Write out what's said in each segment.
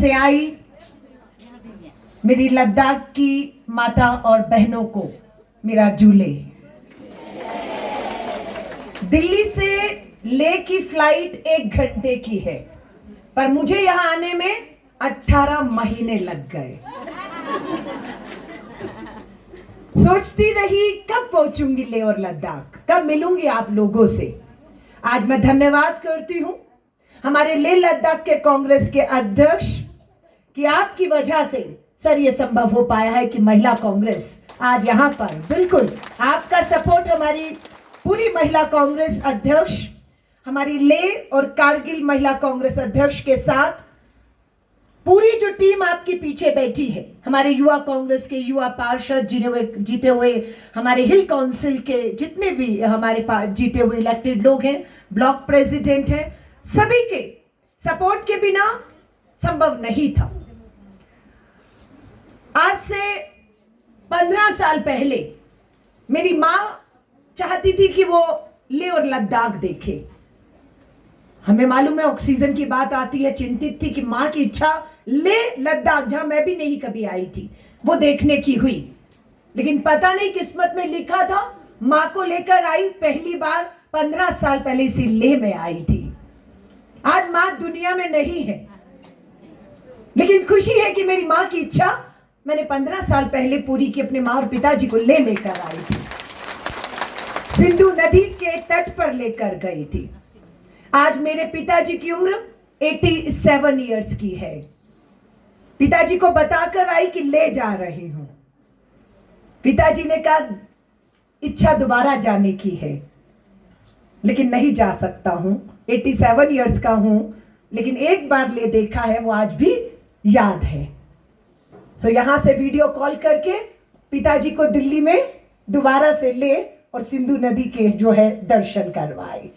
से आई मेरी लद्दाख की माता और बहनों को मेरा जूले। दिल्ली से ले की फ्लाइट 1 घंटे की है, पर मुझे यहां आने में 18 महीने लग गए। सोचती रही कब पहुंचूंगी लेह और लद्दाख, कब मिलूंगी आप लोगों से। आज मैं धन्यवाद करती हूं हमारे लेह लद्दाख के कांग्रेस के अध्यक्ष कि आपकी वजह से सर ये संभव हो पाया है कि महिला कांग्रेस आज यहां पर, बिल्कुल आपका सपोर्ट, हमारी पूरी महिला कांग्रेस अध्यक्ष, हमारी लेह और कारगिल महिला कांग्रेस अध्यक्ष के साथ पूरी जो टीम आपके पीछे बैठी है, हमारे युवा कांग्रेस के युवा पार्षद जीते हुए हमारे हिल काउंसिल के जितने भी हमारे पास जीते हुए इलेक्टेड लोग हैं, ब्लॉक प्रेसिडेंट हैं, सभी के सपोर्ट के बिना संभव नहीं था। आज से 15 साल पहले मेरी मां चाहती थी कि वो लेह और लद्दाख देखे। हमें मालूम है ऑक्सीजन की बात आती है, चिंतित थी कि मां की इच्छा लेह लद्दाख, जहां मैं भी नहीं कभी आई थी, वो देखने की हुई। लेकिन पता नहीं किस्मत में लिखा था, मां को लेकर आई पहली बार 15 साल पहले इसी लेह में आई थी। आज मां दुनिया में नहीं है, लेकिन खुशी है कि मेरी मां की इच्छा मैंने 15 साल पहले पूरी की, अपने मां और पिताजी को लेकर आई थी, सिंधु नदी के तट पर लेकर गई थी। आज मेरे पिताजी की उम्र 87 इयर्स की है। पिताजी को बताकर आई कि ले जा रही हूं। पिताजी ने कहा इच्छा दोबारा जाने की है, लेकिन नहीं जा सकता हूं, 87 इयर्स का हूं, लेकिन एक बार ले देखा है, वो आज भी याद है। तो यहां से वीडियो कॉल करके पिताजी को दिल्ली में दोबारा से ले और सिंधु नदी के जो है दर्शन करवाए।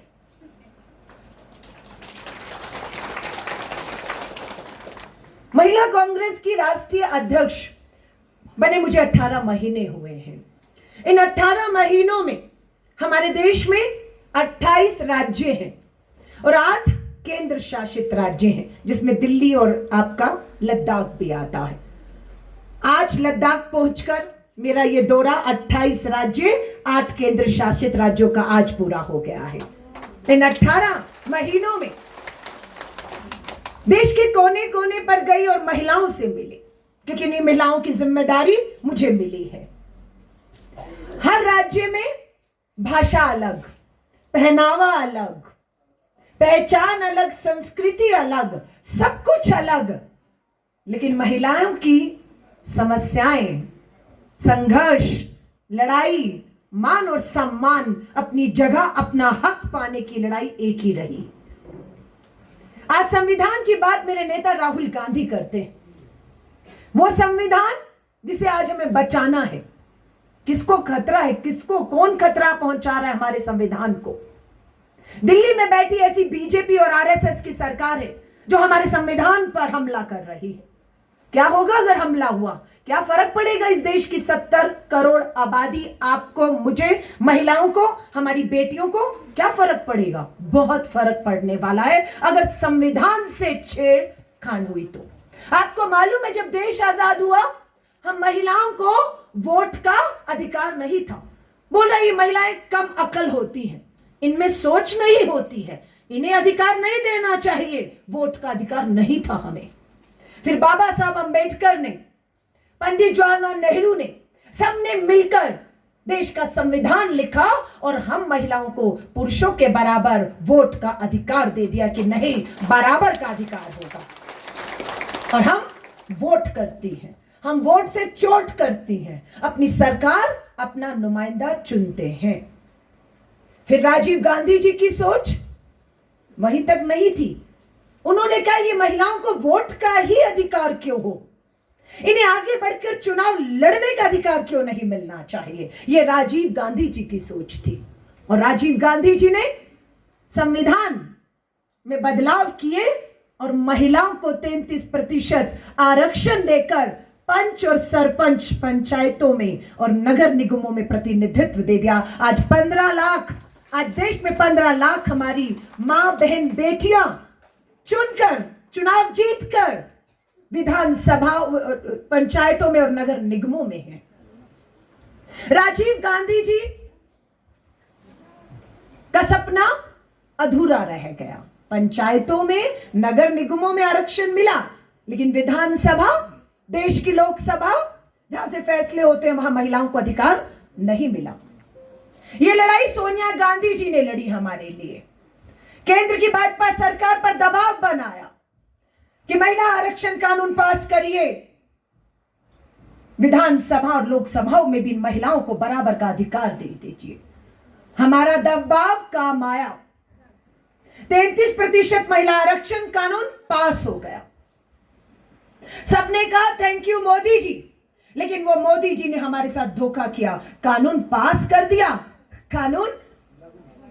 महिला कांग्रेस की राष्ट्रीय अध्यक्ष बने मुझे 18 महीने हुए हैं। इन 18 महीनों में हमारे देश में 28 राज्य हैं और 8 केंद्र शासित राज्य हैं, जिसमें दिल्ली और आपका लद्दाख भी आता है। आज लद्दाख पहुंचकर मेरा ये दौरा 28 राज्य 8 केंद्र शासित राज्यों का आज पूरा हो गया है। इन 18 महीनों में देश के कोने कोने पर गई और महिलाओं से मिली, क्योंकि इन महिलाओं की जिम्मेदारी मुझे मिली है। हर राज्य में भाषा अलग, पहनावा अलग, पहचान अलग, संस्कृति अलग, सब कुछ अलग, लेकिन महिलाओं की समस्याएं, संघर्ष, लड़ाई, मान और सम्मान, अपनी जगह, अपना हक पाने की लड़ाई एक ही रही। आज संविधान की बात मेरे नेता राहुल गांधी करते हैं। वो संविधान जिसे आज हमें बचाना है। किसको खतरा है, किसको कौन खतरा पहुंचा रहा है हमारे संविधान को? दिल्ली में बैठी ऐसी बीजेपी और आरएसएस की सरकार है जो हमारे संविधान पर हमला कर रही है। क्या होगा अगर हमला हुआ? क्या फर्क पड़ेगा इस देश की 70 करोड़ आबादी, आपको, मुझे, महिलाओं को, हमारी बेटियों को क्या फर्क पड़ेगा? बहुत फर्क पड़ने वाला है अगर संविधान से छेड़खानी हुई तो। आपको मालूम है जब देश आजाद हुआ, हम महिलाओं को वोट का अधिकार नहीं था। बोल रही महिलाएं कम अकल होती हैं, इनमें सोच नहीं होती है, इन्हें अधिकार नहीं देना चाहिए, वोट का अधिकार नहीं था हमें। फिर बाबा साहब अंबेडकर ने, पंडित जवाहरलाल नेहरू ने, सबने मिलकर देश का संविधान लिखा और हम महिलाओं को पुरुषों के बराबर वोट का अधिकार दे दिया कि नहीं, बराबर का अधिकार होगा। और हम वोट करती हैं, हम वोट से चोट करती हैं, अपनी सरकार, अपना नुमाइंदा चुनते हैं। फिर राजीव गांधी जी की सोच वहीं तक नहीं थी। उन्होंने कहा ये महिलाओं को वोट का ही अधिकार क्यों हो, इन्हें आगे बढ़कर चुनाव लड़ने का अधिकार क्यों नहीं मिलना चाहिए? ये राजीव गांधी जी की सोच थी। और राजीव गांधी जी ने संविधान में बदलाव किए और महिलाओं को 33% आरक्षण देकर पंच और सरपंच पंचायतों में और नगर निगमों में प्रतिनिधित्व दे दिया। आज 15 लाख, आज देश में 15 लाख हमारी मां, बहन, बेटियां चुनकर, चुनाव जीतकर विधानसभा, पंचायतों में और नगर निगमों में है। राजीव गांधी जी का सपना अधूरा रह गया। पंचायतों में, नगर निगमों में आरक्षण मिला, लेकिन विधानसभा, देश की लोकसभा जहां से फैसले होते हैं, वहां महिलाओं को अधिकार नहीं मिला। यह लड़ाई सोनिया गांधी जी ने लड़ी हमारे लिए। केंद्र की भाजपा सरकार पर दबाव बनाया कि महिला आरक्षण कानून पास करिए, विधानसभा और लोकसभाओं में भी महिलाओं को बराबर का अधिकार दे दीजिए। हमारा दबाव काम आया। 33% महिला आरक्षण कानून पास हो गया। सबने कहा थैंक यू मोदी जी, लेकिन वो मोदी जी ने हमारे साथ धोखा किया। कानून पास कर दिया, कानून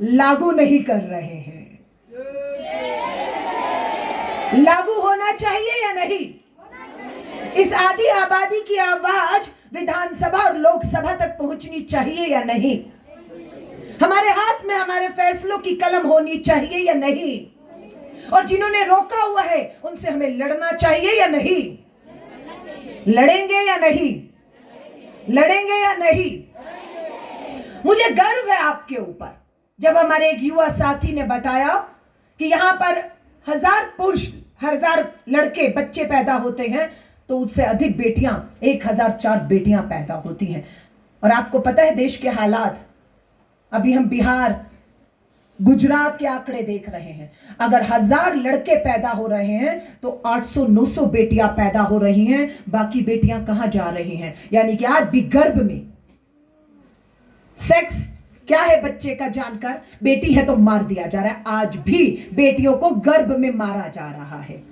लागू नहीं कर रहे हैं। लागू होना चाहिए या नहीं? इस आधी आबादी की आवाज विधानसभा और लोकसभा तक पहुंचनी चाहिए या नहीं? हमारे हाथ में हमारे फैसलों की कलम होनी चाहिए या नहीं? और जिन्होंने रोका हुआ है उनसे हमें लड़ना चाहिए या नहीं? लड़ेंगे या नहीं? लड़ेंगे या नहीं? मुझे गर्व है आपके ऊपर जब हमारे एक युवा साथी ने बताया कि यहां पर 1000 पुरुष, 1000 लड़के बच्चे पैदा होते हैं तो उससे अधिक बेटियां, 1004 बेटियां पैदा होती हैं। और आपको पता है देश के हालात, अभी हम बिहार, गुजरात के आंकड़े देख रहे हैं। अगर 1000 लड़के पैदा हो रहे हैं तो 800-900 बेटियां पैदा हो रही हैं। बाकी बेटियां कहां जा रही हैं? यानी कि आज भी गर्भ में सेक्स क्या है बच्चे का जानकर, बेटी है तो मार दिया जा रहा है। आज भी बेटियों को गर्भ में मारा जा रहा है।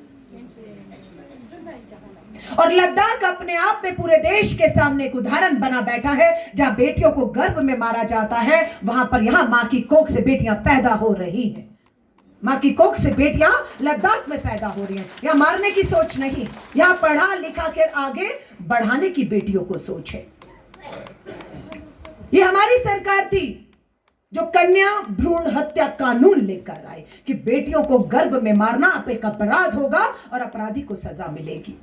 और लद्दाख अपने आप में पूरे देश के सामने एक उदाहरण बना बैठा है। जहां बेटियों को गर्भ में मारा जाता है, वहां पर यहां मां की कोख से बेटियां पैदा हो रही हैं। मां की कोख से बेटियां लद्दाख में पैदा हो रही हैं। यहां मारने की सोच नहीं, यहां पढ़ा लिखा कर आगे बढ़ाने की बेटियों को सोच है। ये हमारी सरकार थी जो कन्या भ्रूण हत्या कानून लेकर आई कि बेटियों को गर्भ में मारना अब एक अपराध होगा और अपराधी को सजा मिलेगी।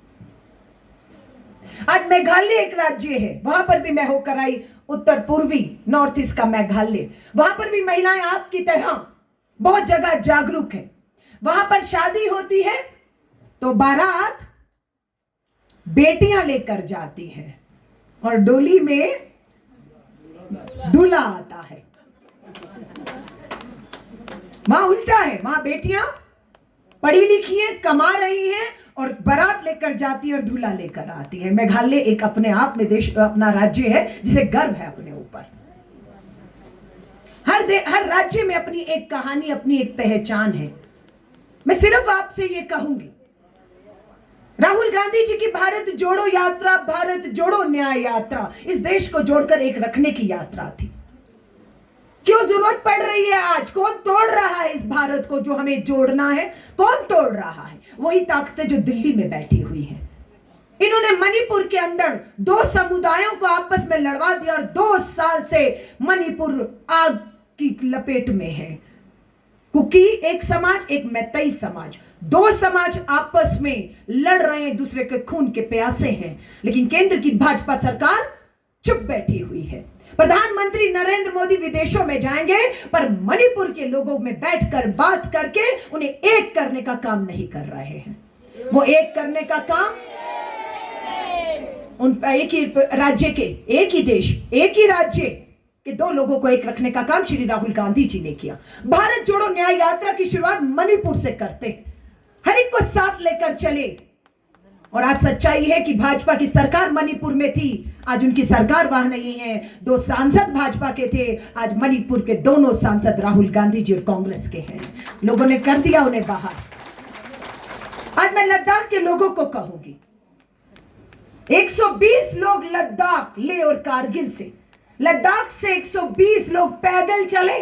आज मेघालय एक राज्य है, वहां पर भी मैं होकर आई, उत्तर पूर्वी, नॉर्थ ईस्ट का मेघालय। वहां पर भी महिलाएं आपकी तरह बहुत जगह जागरूक है। वहां पर शादी होती है तो बारात बेटियां लेकर जाती हैं और डोली में दूल्हा आता है। वहां उल्टा है, वहां बेटियां पढ़ी लिखी हैं, कमा रही हैं और बारात लेकर जाती है और दूल्हा लेकर आती है। मेघालय एक अपने आप में देश, अपना राज्य है जिसे गर्व है अपने ऊपर। हर राज्य में अपनी एक कहानी, अपनी एक पहचान है। मैं सिर्फ आपसे ये कहूंगी, राहुल गांधी जी की भारत जोड़ो यात्रा, भारत जोड़ो न्याय यात्रा इस देश को जोड़कर एक रखने की यात्रा थी। क्यों जरूरत पड़ रही है आज? कौन तोड़ रहा है इस भारत को जो हमें जोड़ना है? कौन तोड़ रहा है? वही ताकतें जो दिल्ली में बैठी हुई हैं। इन्होंने मणिपुर के अंदर 2 समुदायों को आपस में लड़वा दिया और 2 साल से मणिपुर आग की लपेट में है। कुकी एक समाज, एक मैतेई समाज, 2 समाज आपस में लड़ रहे हैं, एक दूसरे के खून के प्यासे हैं। लेकिन केंद्र की भाजपा सरकार चुप बैठी हुई है। प्रधानमंत्री नरेंद्र मोदी विदेशों में जाएंगे पर मणिपुर के लोगों में बैठकर बात करके उन्हें एक करने का काम नहीं कर रहे हैं। वो एक करने का काम उन एक ही राज्य के, एक ही देश, एक ही राज्य के 2 लोगों को एक रखने का काम श्री राहुल गांधी जी ने किया। भारत जोड़ो न्याय यात्रा की शुरुआत मणिपुर से करते, हर एक को साथ लेकर चले। और आज सच्चाई है कि भाजपा की सरकार मणिपुर में थी, आज उनकी सरकार वहां नहीं है। 2 सांसद भाजपा के थे, आज मणिपुर के दोनों सांसद राहुल गांधी जी और कांग्रेस के हैं। लोगों ने कर दिया उन्हें बाहर। आज मैं लद्दाख के लोगों को कहूंगी, 120 लोग लद्दाख, लेह और कारगिल से, लद्दाख से 120 लोग पैदल चले,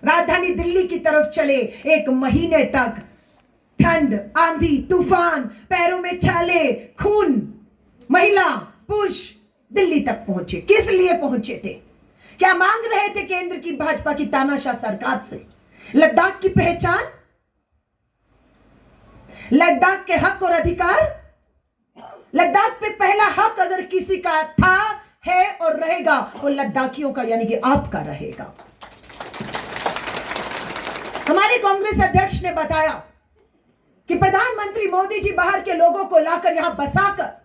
राजधानी दिल्ली की तरफ चले। 1 महीने तक ठंड, आंधी, तूफान, पैरों में छाले, खून, महिला, पुरुष दिल्ली तक पहुंचे। किस लिए पहुंचे थे? क्या मांग रहे थे केंद्र की भाजपा की तानाशाह सरकार से? लद्दाख की पहचान, लद्दाख के हक और अधिकार, लद्दाख पे पहला हक अगर किसी का था, है और रहेगा, वो लद्दाखियों का यानी कि आपका रहेगा। हमारे कांग्रेस अध्यक्ष ने बताया कि प्रधानमंत्री मोदी जी बाहर के लोगों को लाकर यहां बसाकर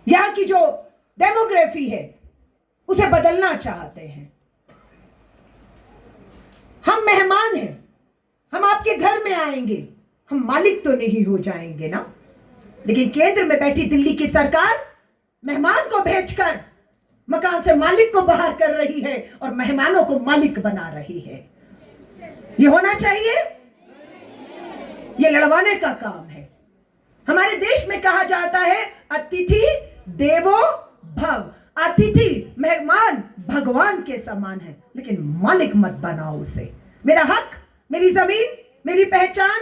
यहां की जो डेमोग्राफी है उसे बदलना चाहते हैं। हम मेहमान हैं, हम आपके घर में आएंगे, हम मालिक तो नहीं हो जाएंगे ना। लेकिन केंद्र में बैठी दिल्ली की सरकार मेहमान को भेजकर मकान से मालिक को बाहर कर रही है और मेहमानों को मालिक बना रही है। ये होना चाहिए? ये लड़वाने का काम है। हमारे देश में कहा जाता है अतिथि देवो भव, अतिथि मेहमान भगवान के समान है, लेकिन मालिक मत बनाओ उसे। मेरा हक, मेरी जमीन, मेरी पहचान,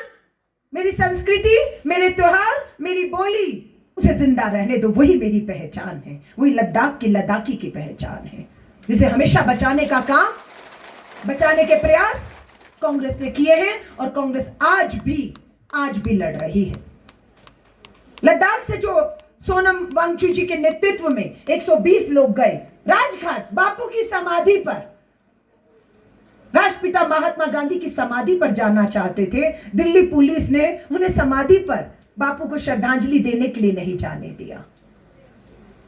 मेरी संस्कृति, मेरे त्योहार, मेरी बोली, उसे जिंदा रहने दो। वही मेरी पहचान है, वही लद्दाख की लद्दाखी की पहचान है, जिसे हमेशा बचाने का काम, बचाने के प्रयास कांग्रेस ने किए हैं और कांग्रेस आज भी लड़ रही है। लद्दाख से जो सोनम वांगचुक जी के नेतृत्व में 120 लोग गए राजघाट बापू की समाधि पर, राष्ट्रपिता महात्मा गांधी की समाधि पर जाना चाहते थे। दिल्ली पुलिस ने उन्हें समाधि पर बापू को श्रद्धांजलि देने के लिए नहीं जाने दिया।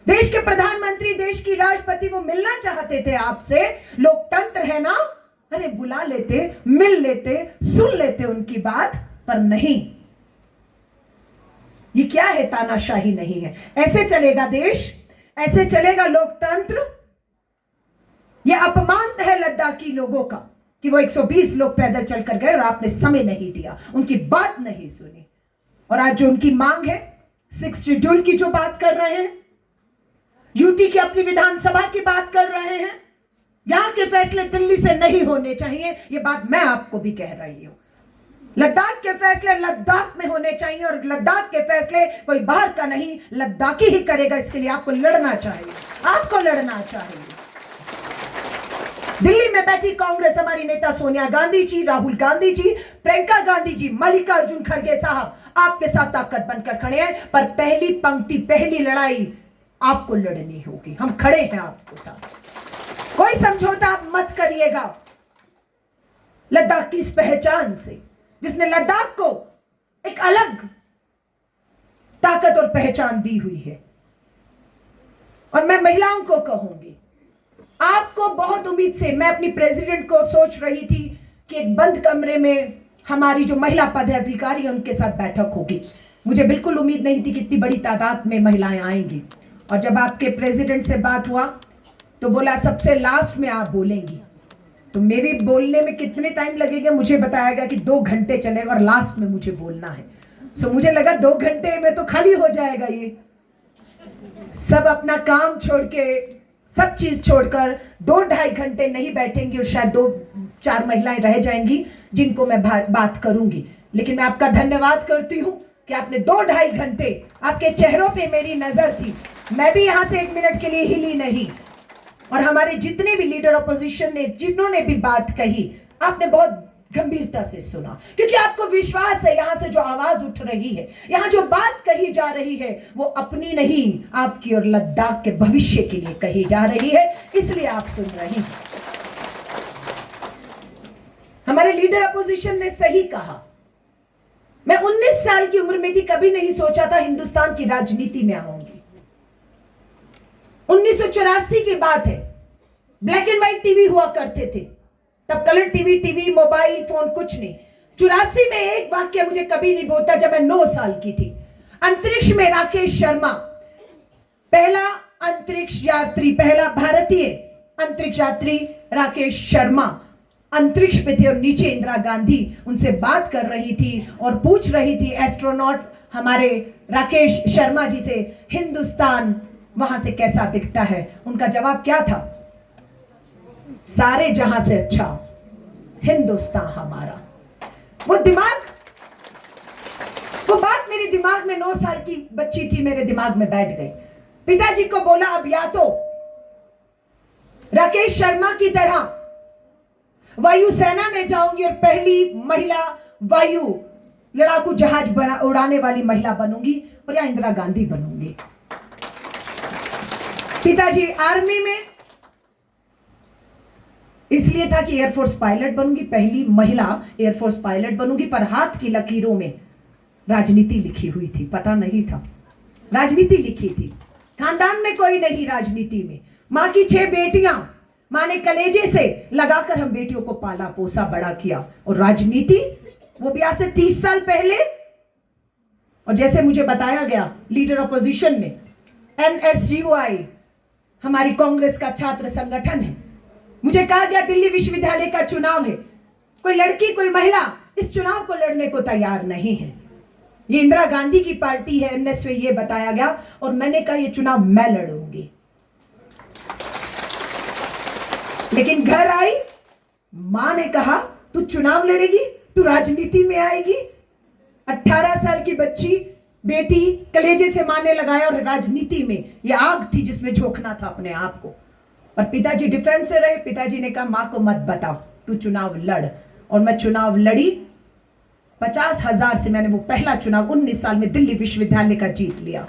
देश के प्रधानमंत्री, देश की राष्ट्रपति, वो मिलना चाहते थे आपसे। लोकतंत्र है ना, अरे बुला लेते, मिल लेते, सुन लेते उनकी बात, पर नहीं। ये क्या है? तानाशाही नहीं है। ऐसे चलेगा देश, ऐसे चलेगा लोकतंत्र। ये अपमान है लद्दाखी लोगों का कि वो 120 लोग पैदल चलकर गए और आपने समय नहीं दिया, उनकी बात नहीं सुनी। और आज जो उनकी मांग है, 6 शेड्यूल की जो बात कर रहे हैं, यूटी की अपनी विधानसभा की बात कर रहे हैं, यहां के फैसले दिल्ली से नहीं होने चाहिए। ये बात मैं आपको भी कह रही हूं। लद्दाख के फैसले लद्दाख में होने चाहिए और लद्दाख के फैसले कोई बाहर का नहीं, लद्दाखी ही करेगा। इसके लिए आपको लड़ना चाहिए, आपको लड़ना चाहिए। दिल्ली में बैठी कांग्रेस, हमारी नेता सोनिया गांधी जी, राहुल गांधी जी, प्रियंका गांधी जी, मल्लिकार्जुन खड़गे साहब आपके साथ ताकत बनकर खड़े हैं, पर पहली पंक्ति, पहली लड़ाई आपको लड़नी होगी। हम खड़े हैं आपके साथ, कोई समझौता आप मत करिएगा लद्दाख की इस पहचान से, जिसने लद्दाख को एक अलग ताकत और पहचान दी हुई है। और मैं महिलाओं को कहूंगी, आपको बहुत उम्मीद से, मैं अपनी प्रेसिडेंट को सोच रही थी कि एक बंद कमरे में हमारी जो महिला पदाधिकारी है उनके साथ बैठक होगी। मुझे बिल्कुल उम्मीद नहीं थी कि इतनी बड़ी तादाद में महिलाएं आएंगी। और जब आपके प्रेसिडेंट से बात हुआ तो बोला सबसे लास्ट में आप बोलेंगी। तो मेरी बोलने में कितने टाइम लगेगा मुझे बताया गया कि 2 घंटे चलेगा और लास्ट में मुझे बोलना है। सो मुझे लगा 2 घंटे में तो खाली हो जाएगा। ये सब अपना काम छोड़ के, सब चीज छोड़कर 2-2.5 घंटे नहीं बैठेंगी और शायद 2-4 महिलाएं रह जाएंगी जिनको मैं बात करूंगी। लेकिन मैं आपका धन्यवाद करती हूं कि आपने 2-2.5 घंटे, आपके चेहरों पे मेरी नजर थी, मैं भी यहां से 1 मिनट के लिए हिली नहीं। और हमारे जितने भी लीडर अपोजिशन ने, जिन्होंने भी बात कही, आपने बहुत गंभीरता से सुना, क्योंकि आपको विश्वास है यहां से जो आवाज उठ रही है, यहां जो बात कही जा रही है, वो अपनी नहीं, आपकी और लद्दाख के भविष्य के लिए कही जा रही है, इसलिए आप सुन रही हैं। हमारे लीडर अपोजिशन ने सही कहा। मैं 19 साल की उम्र में थी, कभी नहीं सोचा था हिंदुस्तान की राजनीति में आऊंगी। 1984 की बात है, ब्लैक एंड व्हाइट टीवी हुआ करते थे, तब कलर टीवी, मोबाइल फोन कुछ नहीं। 84 में एक वाक्य मुझे कभी नहीं भूलता, जब मैं 9 साल की थी। अंतरिक्ष में राकेश शर्मा, पहला अंतरिक्ष यात्री, पहला भारतीय अंतरिक्ष यात्री राकेश शर्मा अंतरिक्ष पे थे और नीचे इंदिरा गांधी उनसे बात कर रही थी और पूछ रही थी एस्ट्रोनॉट हमारे राकेश शर्मा जी से, हिंदुस्तान वहां से कैसा दिखता है। उनका जवाब क्या था? सारे जहां से अच्छा हिंदुस्तान हमारा। वो दिमाग, वो बात मेरे दिमाग में, 9 साल की बच्ची थी, मेरे दिमाग में बैठ गई। पिताजी को बोला अब या तो राकेश शर्मा की तरह वायुसेना में जाऊंगी और पहली महिला वायु लड़ाकू जहाज उड़ाने वाली महिला बनूंगी और या इंदिरा गांधी बनूंगी। पिताजी आर्मी में इसलिए था कि एयरफोर्स पायलट बनूंगी, पहली महिला एयरफोर्स पायलट बनूंगी, पर हाथ की लकीरों में राजनीति लिखी हुई थी, पता नहीं था राजनीति लिखी थी। खानदान में कोई नहीं राजनीति में। मां की 6 बेटियां, मां ने कलेजे से लगाकर हम बेटियों को पाला पोसा बड़ा किया, और राजनीति वो भी आज से 30 साल पहले। और जैसे मुझे बताया गया लीडर अपोजिशन में, NSUI हमारी कांग्रेस का छात्र संगठन है, मुझे कहा गया दिल्ली विश्वविद्यालय का चुनाव है, कोई लड़की कोई महिला इस चुनाव को लड़ने को तैयार नहीं है, ये इंदिरा गांधी की पार्टी है, NSUI ये बताया गया। और मैंने कहा ये चुनाव मैं लड़ूंगी। लेकिन घर आई, मां ने कहा तू चुनाव लड़ेगी, तू राजनीति में आएगी। 18 साल की बच्ची बेटी कलेजे से मारने लगाया, और राजनीति में ये आग थी जिसमें झोंकना था अपने आप को। और पिताजी डिफेंस से रहे, पिताजी ने कहा मां को मत बताओ, तू चुनाव लड़। और मैं चुनाव लड़ी, 50,000 से मैंने वो पहला चुनाव 19 साल में दिल्ली विश्वविद्यालय का जीत लिया।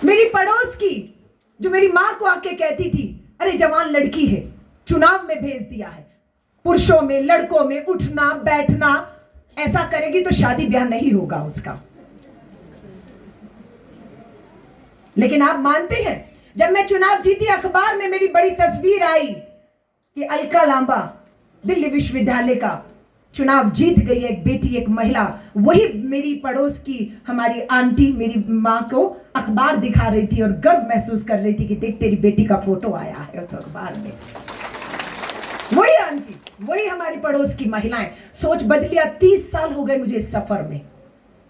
मेरी पड़ोस की जो मेरी मां को आके कहती थी अरे जवान लड़की है, चुनाव में भेज दिया है, पुरुषों में लड़कों में उठना बैठना, ऐसा करेगी तो शादी ब्याह नहीं होगा उसका। लेकिन आप मानते हैं जब मैं चुनाव जीती, अखबार में मेरी बड़ी तस्वीर आई कि अलका लांबा दिल्ली विश्वविद्यालय का चुनाव जीत गई, एक बेटी एक महिला। वही मेरी पड़ोस की हमारी आंटी मेरी मां को अखबार दिखा रही थी और गर्व महसूस कर रही थी कि देख तेरी बेटी का फोटो आया है उस अखबार में। वही आंटी, वही हमारी पड़ोस की महिलाएं। सोच बदल गया। 30 साल हो गए मुझे इस सफर में।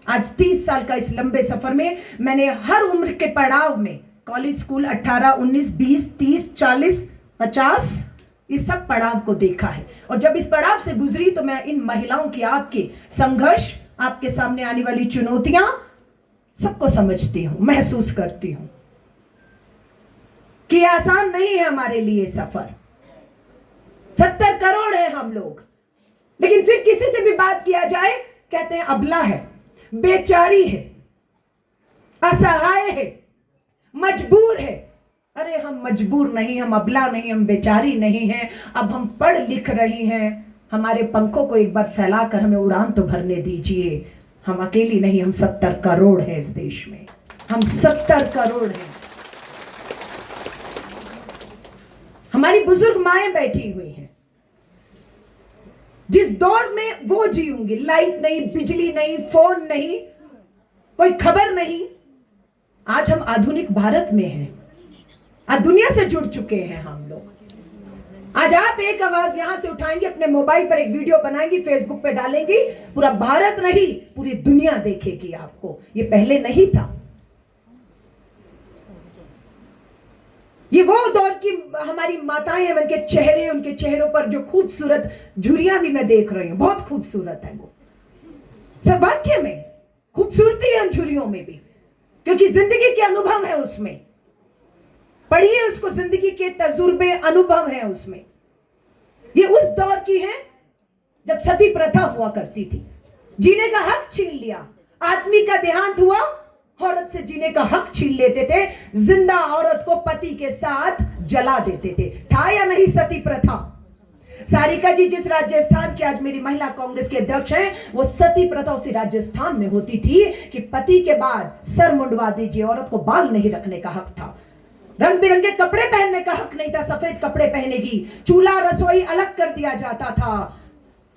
आज 30 साल का इस लंबे सफर में मैंने हर उम्र के पड़ाव में, कॉलेज स्कूल 18, 19, 20, 30, 40, 50, इस सब पड़ाव को देखा है। और जब इस पड़ाव से गुजरी तो मैं इन महिलाओं की, आपके संघर्ष, आपके सामने आने वाली चुनौतियां सबको समझती हूं, महसूस करती हूं कि आसान नहीं है हमारे लिए सफर। 70 करोड़ है हम लोग, लेकिन फिर किसी से भी बात किया जाए कहते हैं अबला है, बेचारी है, असहाय है, मजबूर है। अरे हम मजबूर नहीं, हम अबला नहीं, हम बेचारी नहीं हैं। अब हम पढ़ लिख रही हैं, हमारे पंखों को एक बार फैलाकर हमें उड़ान तो भरने दीजिए। हम अकेली नहीं, हम 70 करोड़ हैं इस देश में, हम 70 करोड़ हैं। हमारी बुजुर्ग माएं बैठी हुई हैं, जिस दौर में वो जी होंगी, लाइट नहीं, बिजली नहीं, फोन नहीं, कोई खबर नहीं। आज हम आधुनिक भारत में हैं, आज दुनिया से जुड़ चुके हैं हम लोग। आज आप एक आवाज यहां से उठाएंगे, अपने मोबाइल पर एक वीडियो बनाएंगी, फेसबुक पे डालेंगी, पूरा भारत नहीं पूरी दुनिया देखेगी आपको। ये पहले नहीं था। ये वो दौर की हमारी माताएं हैं, उनके चेहरे, उनके चेहरों पर जो खूबसूरत झुर्रियां भी मैं देख रही हूं, बहुत खूबसूरत है वो। सब वाक्य में खूबसूरती है उन झुर्रियों में भी, क्योंकि जिंदगी के अनुभव है उसमें। पढ़िए उसको, जिंदगी के तजुर्बे अनुभव हैं उसमें। ये उस दौर की है जब सती प्रथा हुआ करती थी, जीने का हक छीन लिया। आदमी का देहांत हुआ, औरत से जीने का हक छीन लेते थे, जिंदा औरत को पति के साथ जला देते थे। था या नहीं सती प्रथा? सारिका जी जिस राजस्थान की आज मेरी महिला कांग्रेस के अध्यक्ष हैं, वो सती प्रथा उसी राजस्थान में होती थी कि पति के बाद सर मुंडवा दीजिए, औरत को बाल नहीं रखने का हक था, रंग बिरंगे कपड़े पहनने का हक नहीं था, सफेद कपड़े पहनेगी, चूल्हा रसोई अलग कर दिया जाता था,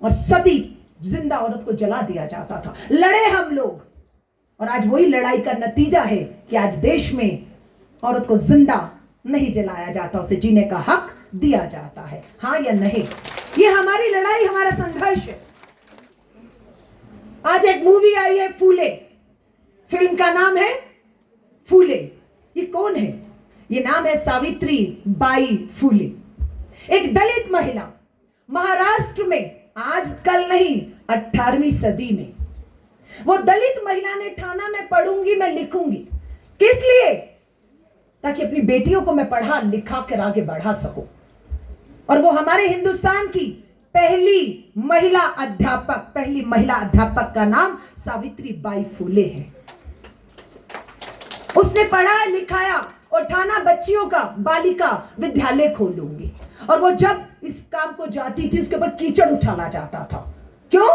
और सती जिंदा औरत को जला दिया जाता था। लड़े हम लोग, और आज वही लड़ाई का नतीजा है कि आज देश में औरत को जिंदा नहीं जलाया जाता, उसे जीने का हक दिया जाता है। हाँ या नहीं? ये हमारी लड़ाई, हमारा संघर्ष है। आज एक मूवी आई है फूले, फिल्म का नाम है फूले। ये कौन है? ये नाम है सावित्री बाई फूले, एक दलित महिला, महाराष्ट्र में, आज कल नहीं 18वीं सदी में। वो दलित महिला ने ठाना मैं पढ़ूंगी, मैं लिखूंगी। किस लिए? ताकि अपनी बेटियों को मैं पढ़ा लिखा कर आगे बढ़ा सकूं। और वो हमारे हिंदुस्तान की पहली महिला अध्यापक का नाम सावित्री बाई फुले है। उसने पढ़ाया लिखाया और ठाना बच्चियों का बालिका विद्यालय खोलूंगी। और वो जब इस काम को जाती थी उसके ऊपर कीचड़ उछाला जाता था। क्यों?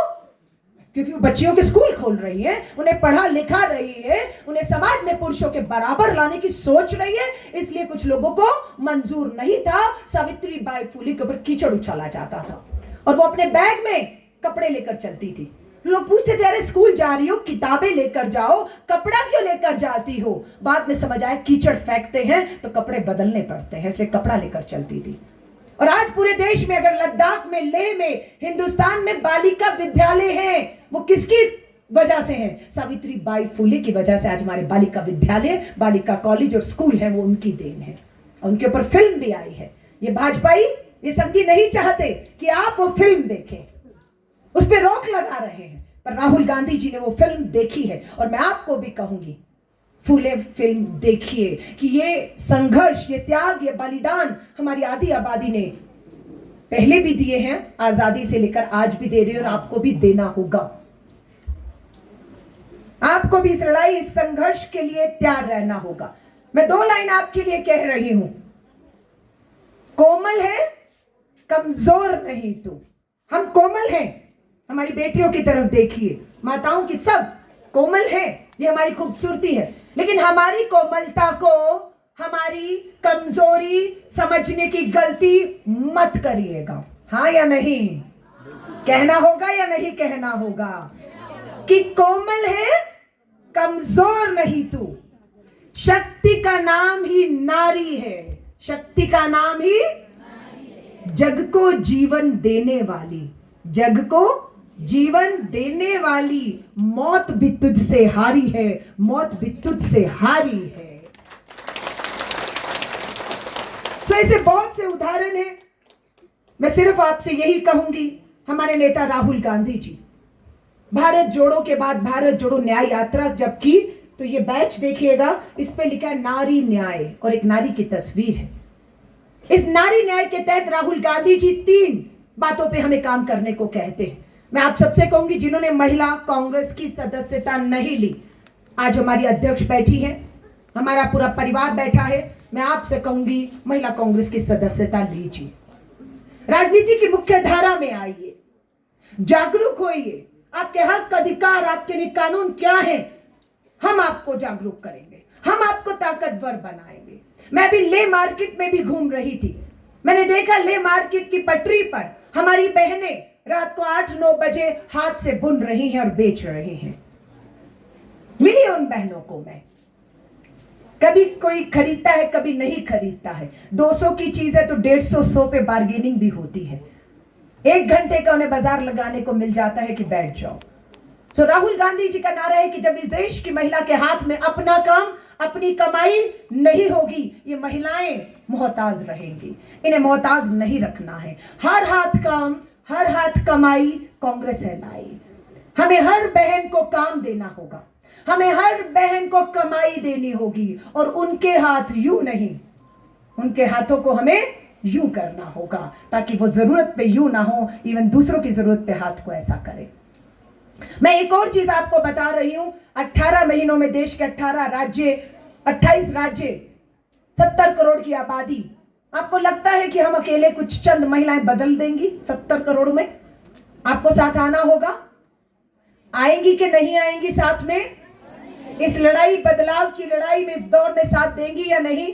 क्योंकि वो बच्चियों के स्कूल खोल रही है, उन्हें पढ़ा लिखा रही है, उन्हें समाज में पुरुषों के बराबर लाने की सोच रही है, इसलिए कुछ लोगों को मंजूर नहीं था सावित्री बाई फुले के ऊपर कीचड़ उछाला जाता था। और वो अपने बैग में कपड़े लेकर चलती थी। लोग पूछते थे, अरे स्कूल जा रही हो, किताबें लेकर जाओ, कपड़ा क्यों लेकर जाती हो? बाद में समझ आया कीचड़ फेंकते हैं तो कपड़े बदलने पड़ते हैं, इसलिए कपड़ा लेकर चलती थी। और आज पूरे देश में, अगर लद्दाख में, लेह में, हिंदुस्तान में बालिका विद्यालय हैं, वो किसकी वजह से हैं? सावित्री बाई फुले की वजह से आज हमारे बालिका विद्यालय, बालिका कॉलेज और स्कूल है, वो उनकी देन है। और उनके ऊपर फिल्म भी आई है। ये भाजपाई, ये संघी नहीं चाहते कि आप वो फिल्म देखें, उस पर रोक लगा रहे हैं, पर राहुल गांधी जी ने वो फिल्म देखी है। और मैं आपको भी कहूंगी, फुले फिल्म देखिए कि ये संघर्ष, ये त्याग, ये बलिदान हमारी आधी आबादी ने पहले भी दिए हैं, आजादी से लेकर आज भी दे रही है, और आपको भी देना होगा। आपको भी इस लड़ाई, इस संघर्ष के लिए तैयार रहना होगा। मैं 2 लाइन आपके लिए कह रही हूं। कोमल है, कमजोर नहीं तू। हम कोमल हैं। हमारी बेटियों की तरफ देखिए, माताओं की सब कोमल है, ये हमारी खूबसूरती है। लेकिन हमारी कोमलता को हमारी कमजोरी समझने की गलती मत करिएगा। हाँ या नहीं? कहना होगा या नहीं कहना होगा कि कोमल है, कमजोर नहीं तू। शक्ति का नाम ही नारी है। शक्ति का नाम ही जग को जीवन देने वाली, जग को जीवन देने वाली। मौत भी तुझसे हारी है, मौत भी तुझसे हारी है। तो ऐसे बहुत से उदाहरण हैं। मैं सिर्फ आपसे यही कहूंगी, हमारे नेता राहुल गांधी जी भारत जोड़ो के बाद भारत जोड़ो न्याय यात्रा जब की, तो ये बैच देखिएगा, इस पे लिखा है नारी न्याय और एक नारी की तस्वीर है। इस नारी न्याय के तहत राहुल गांधी जी 3 बातों पे हमें काम करने को कहते हैं। मैं आप सबसे कहूंगी, जिन्होंने महिला कांग्रेस की सदस्यता नहीं ली, आज हमारी अध्यक्ष बैठी है, हमारा पूरा परिवार बैठा है, मैं आपसे कहूंगी महिला कांग्रेस की सदस्यता लीजिए। राजनीति की मुख्य धारा में आइए, जागरूक होइए। आपके हक अधिकार, आपके लिए कानून क्या है, हम आपको जागरूक करेंगे, हम आपको ताकतवर बनाएंगे। मैं भी ले मार्केट में भी घूम रही थी, मैंने देखा ले मार्केट की पटरी पर हमारी बहनें रात को 8-9 बजे हाथ से बुन रही हैं और बेच रही हैं। मिली उन बहनों को मैं। कभी कोई खरीदता है, कभी नहीं खरीदता है। 200 की चीज है तो 150-100 पे बार्गेनिंग भी होती है। 1 घंटे का उन्हें बाजार लगाने को मिल जाता है कि बैठ जाओ। तो राहुल गांधी जी का नारा है कि जब इस देश की महिला के हाथ में अपना काम, अपनी कमाई नहीं होगी, ये महिलाएं मोहताज रहेंगी। इन्हें मोहताज नहीं रखना है। हर हाथ काम, हर हाथ कमाई कांग्रेस है लाई। हमें हर बहन को काम देना होगा, हमें हर बहन को कमाई देनी होगी, और उनके हाथ यूं नहीं, उनके हाथों को हमें यूं करना होगा, ताकि वो जरूरत पे यूं ना हो, इवन दूसरों की जरूरत पे हाथ को ऐसा करे। मैं एक और चीज आपको बता रही हूं, 18 महीनों में देश के 18 राज्य, 28 राज्य, 70 करोड़ की आबादी। आपको लगता है कि हम अकेले कुछ चंद महिलाएं बदल देंगी 70 करोड़ में? आपको साथ आना होगा। आएंगी कि नहीं आएंगी साथ में? इस लड़ाई, बदलाव की लड़ाई में, इस दौर में साथ देंगी या नहीं?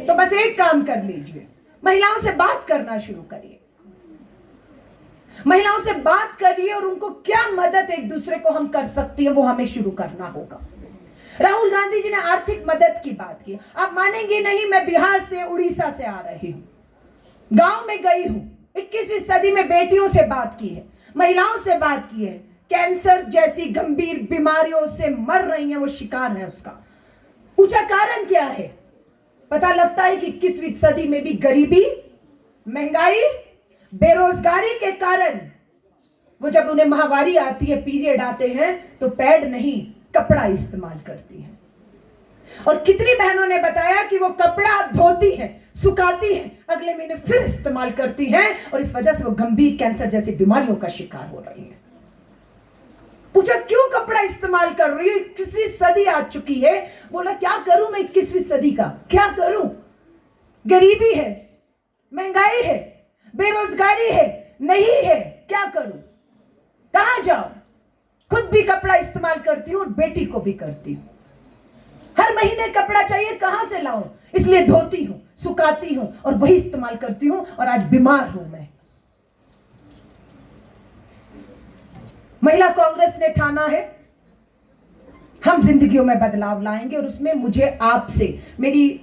तो बस एक काम कर लीजिए, महिलाओं से बात करना शुरू करिए, महिलाओं से बात करिए, और उनको क्या मदद एक दूसरे को हम कर सकती है वो हमें शुरू करना होगा। राहुल गांधी जी ने आर्थिक मदद की बात की। आप मानेंगे नहीं, मैं बिहार से, उड़ीसा से आ रही हूं, गांव में गई हूं, 21वीं सदी में बेटियों से बात की है, महिलाओं से बात की है। कैंसर जैसी गंभीर बीमारियों से मर रही हैं, वो शिकार है उसका। पूछा कारण क्या है? पता लगता है कि 21वीं सदी में भी गरीबी, महंगाई, बेरोजगारी के कारण वो जब उन्हें माहवारी आती है, पीरियड आते हैं, तो पैड नहीं कपड़ा इस्तेमाल करती हैं। और कितनी बहनों ने बताया कि वो कपड़ा धोती हैं, सुखाती हैं, अगले महीने फिर इस्तेमाल करती हैं और इस वजह से वो गंभीर कैंसर जैसी बीमारियों का शिकार हो रही हैं। पूछा क्यों कपड़ा इस्तेमाल कर रही हो, 21वीं सदी आ चुकी है। बोला क्या करूं मैं 21वीं सदी का, क्या करूं, गरीबी है, महंगाई है, बेरोजगारी है, नहीं है, क्या करूं, कहां जाऊं। खुद भी कपड़ा इस्तेमाल करती हूं और बेटी को भी करती हूं। हर महीने कपड़ा चाहिए, कहां से लाऊं, इसलिए धोती हूं, सुखाती हूं और वही इस्तेमाल करती हूं और आज बीमार हूं मैं। महिला कांग्रेस ने ठाना है हम जिंदगियों में बदलाव लाएंगे और उसमें मुझे आपसे, मेरी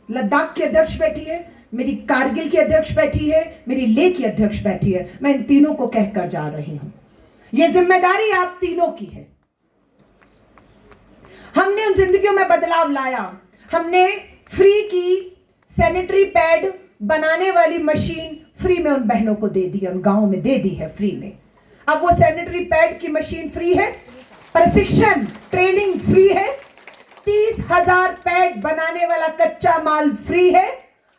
लद्दाख की अध्यक्ष बैठी है, मेरी कारगिल की अध्यक्ष बैठी है, मेरी लेह की अध्यक्ष बैठी है, मैं इन तीनों को कहकर जा रही हूं, यह जिम्मेदारी आप तीनों की है। हमने उन जिंदगियों में बदलाव लाया, हमने फ्री की सैनिटरी पैड बनाने वाली मशीन फ्री में उन बहनों को दे दी, उन गांवों में दे दी है फ्री में। अब वो सैनिटरी पैड की मशीन फ्री है, प्रशिक्षण ट्रेनिंग फ्री है, 30,000 पैड बनाने वाला कच्चा माल फ्री है।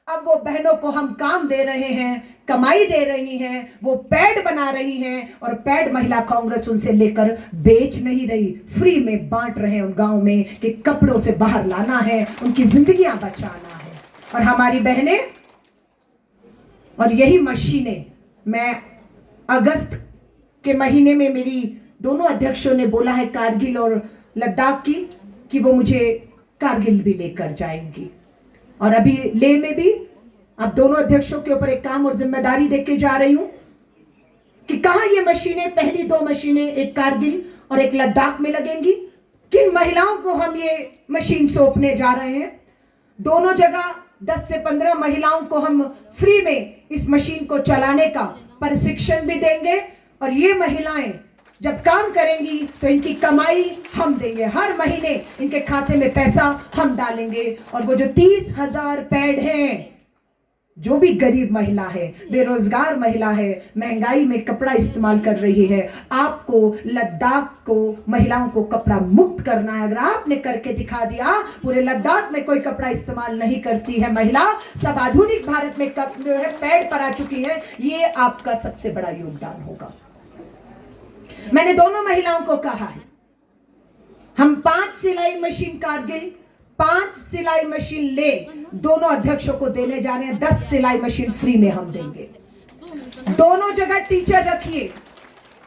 अब वो बहनों को हम काम दे रहे हैं, कमाई दे रही हैं, वो पैड बना रही हैं और पैड महिला कांग्रेस उनसे लेकर बेच नहीं रही, फ्री में बांट रहे हैं उन गांव में कि कपड़ों से बाहर लाना है, उनकी जिंदगियां बचाना है। और हमारी बहनें और यही मशीनें, मैं अगस्त के महीने में मेरी दोनों अध्यक्षों ने बोला है कारगिल और लद्दाख की कि वो मुझे कारगिल भी लेकर जाएंगी और अभी लेह में भी अब दोनों अध्यक्षों के ऊपर एक काम और जिम्मेदारी देके जा रही हूं कि कहां ये मशीनें, पहली 2 मशीनें एक कारगिल और एक लद्दाख में लगेंगी, किन महिलाओं को हम ये मशीन सौंपने जा रहे हैं। दोनों जगह 10 से 15 महिलाओं को हम फ्री में इस मशीन को चलाने का प्रशिक्षण भी देंगे और ये महिलाएं जब काम करेंगी तो इनकी कमाई हम देंगे, हर महीने इनके खाते में पैसा हम डालेंगे और वो जो 30,000 पैड हैं, जो भी गरीब महिला है, बेरोजगार महिला है, महंगाई में कपड़ा इस्तेमाल कर रही है, आपको लद्दाख को महिलाओं को कपड़ा मुक्त करना है। अगर आपने करके दिखा दिया, पूरे लद्दाख में कोई कपड़ा इस्तेमाल नहीं करती है महिला, सब आधुनिक भारत में जो है पैड पर आ चुकी है, ये आपका सबसे बड़ा योगदान होगा। मैंने दोनों महिलाओं को कहा है हम 5 सिलाई मशीन कारगिल, 5 सिलाई मशीन ले दोनों अध्यक्षों को देने जा रहे हैं, 10 सिलाई मशीन फ्री में हम देंगे। दोनों जगह टीचर रखिए,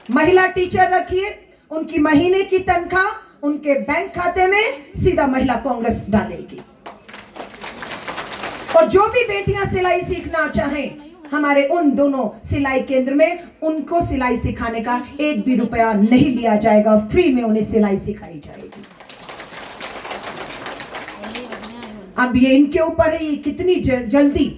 महिला टीचर रखिए, उनकी महीने की तनख्वाह उनके बैंक खाते में सीधा महिला कांग्रेस डालेगी। और जो भी बेटियां सिलाई सीखना चाहें, हमारे उन दोनों सिलाई केंद्र में उनको सिलाई सिखाने का 1 भी रुपया नहीं लिया जाएगा, फ्री में उन्हें सिलाई सिखाई जाएगी। अब ये इनके ऊपर है, ये कितनी जल्दी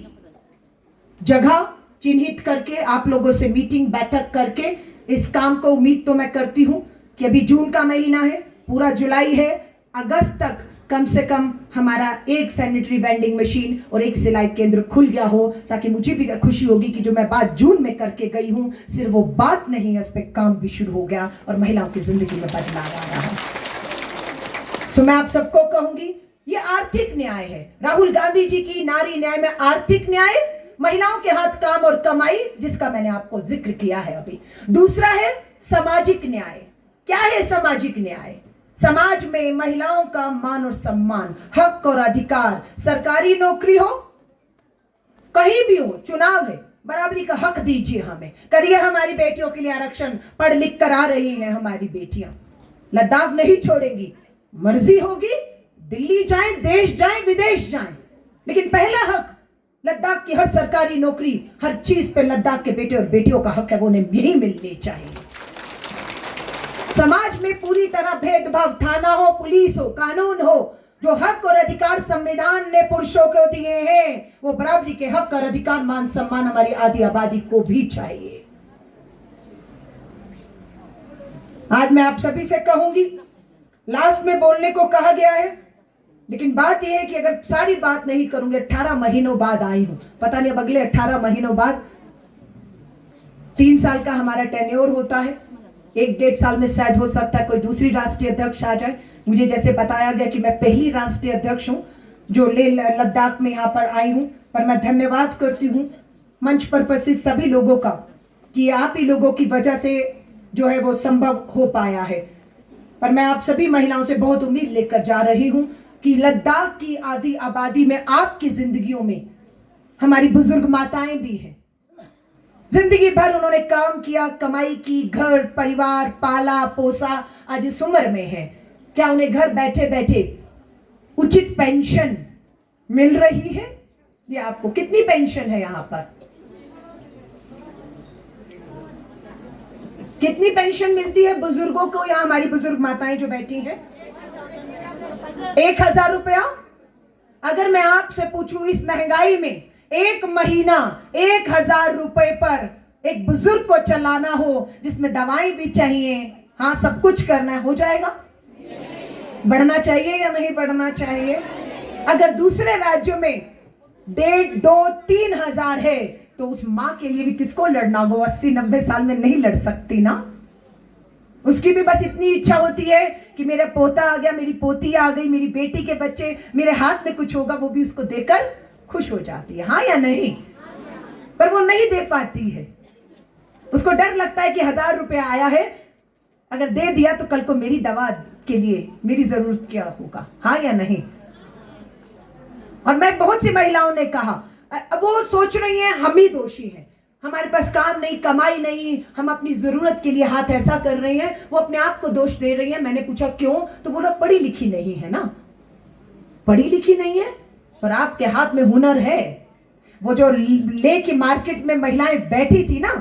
जगह चिन्हित करके आप लोगों से मीटिंग बैठक करके इस काम को, उम्मीद तो मैं करती हूं कि अभी जून का महीना है, पूरा जुलाई है, अगस्त तक कम से कम हमारा एक सैनिटरी वेंडिंग मशीन और एक सिलाई केंद्र खुल गया हो, ताकि मुझे भी खुशी होगी कि जो मैं बात जून में करके गई हूं सिर्फ वो बात नहीं है, उस पर काम भी शुरू हो गया और महिलाओं की जिंदगी में बदलाव आ रहा है। सो मैं आप सबको कहूंगी, ये आर्थिक न्याय है। राहुल गांधी जी की नारी न्याय में आर्थिक न्याय, महिलाओं के हाथ काम और कमाई, जिसका मैंने आपको जिक्र किया है अभी। दूसरा है सामाजिक न्याय। क्या है सामाजिक न्याय? समाज में महिलाओं का मान और सम्मान, हक और अधिकार, सरकारी नौकरी हो, कहीं भी हो, चुनाव है, बराबरी का हक दीजिए हमें, करिए हमारी बेटियों के लिए आरक्षण, पढ़ लिख कर आ रही हैं हमारी बेटियां, लद्दाख नहीं छोड़ेंगी, मर्जी होगी दिल्ली जाएं, देश जाएं, विदेश जाएं, लेकिन पहला हक लद्दाख की हर सरकारी नौकरी, हर चीज पे लद्दाख के बेटे और बेटियों का हक है, वो उन्हें यही मिलनी चाहिए। समाज में पूरी तरह भेदभाव, थाना हो, पुलिस हो, कानून हो, जो हक और अधिकार संविधान ने पुरुषों को दिए हैं, वो बराबरी के हक और अधिकार, मान सम्मान हमारी आधी आबादी को भी चाहिए। आज मैं आप सभी से कहूंगी, लास्ट में बोलने को कहा गया है, लेकिन बात यह है कि अगर सारी बात नहीं करूंगे, 18 महीनों बाद आई हूं, पता नहीं अब अगले 18 महीनों बाद 3 साल का हमारा टेन्योर होता है, 1-1.5 साल में शायद हो सकता है कोई दूसरी राष्ट्रीय अध्यक्ष आ जाए। मुझे जैसे बताया गया कि मैं पहली राष्ट्रीय अध्यक्ष हूं जो लेह लद्दाख में यहाँ पर आई हूं, पर मैं धन्यवाद करती हूँ मंच पर उपस्थित सभी लोगों का कि आप ही लोगों की वजह से जो है वो संभव हो पाया है। पर मैं आप सभी महिलाओं से बहुत उम्मीद लेकर जा रही हूँ कि लद्दाख की आधी आबादी में आपकी जिंदगियों में हमारी बुजुर्ग माताएं भी हैं। जिंदगी भर उन्होंने काम किया, कमाई की, घर परिवार पाला पोसा, आज इस उम्र में है। क्या उन्हें घर बैठे बैठे उचित पेंशन मिल रही है? ये आपको कितनी पेंशन है? यहाँ पर कितनी पेंशन मिलती है बुजुर्गों को? यहाँ हमारी बुजुर्ग माताएं जो बैठी हैं, 1000 रुपया। अगर मैं आपसे पूछूं इस महंगाई में एक महीना 1000 रुपए पर एक बुजुर्ग को चलाना हो, जिसमें दवाई भी चाहिए, हाँ सब कुछ करना है, हो जाएगा? बढ़ना चाहिए या नहीं बढ़ना चाहिए? अगर दूसरे राज्यों में 1,500, 2,000, 3,000 है तो उस माँ के लिए भी किसको लड़ना होगा? 80-90 साल में नहीं लड़ सकती ना। उसकी भी बस इतनी इच्छा होती है कि मेरा पोता आ गया, मेरी पोती आ गई, मेरी बेटी के बच्चे, मेरे हाथ में कुछ होगा, वो भी उसको देकर खुश हो जाती है, हाँ या नहीं? पर वो नहीं दे पाती है। उसको डर लगता है कि 1000 रुपया आया है, अगर दे दिया तो कल को मेरी दवा के लिए मेरी जरूरत क्या होगा, हाँ या नहीं? और मैं बहुत सी महिलाओं ने कहा, अब वो सोच रही हैं हम ही दोषी हैं, हमारे पास काम नहीं, कमाई नहीं, हम अपनी जरूरत के लिए हाथ ऐसा कर रही हैं, वो अपने आप को दोष दे रही है। मैंने पूछा क्यों? तो बोला पढ़ी लिखी नहीं है ना। पढ़ी लिखी नहीं है पर आपके हाथ में हुनर है। वो जो लेके मार्केट में महिलाएं बैठी थी ना,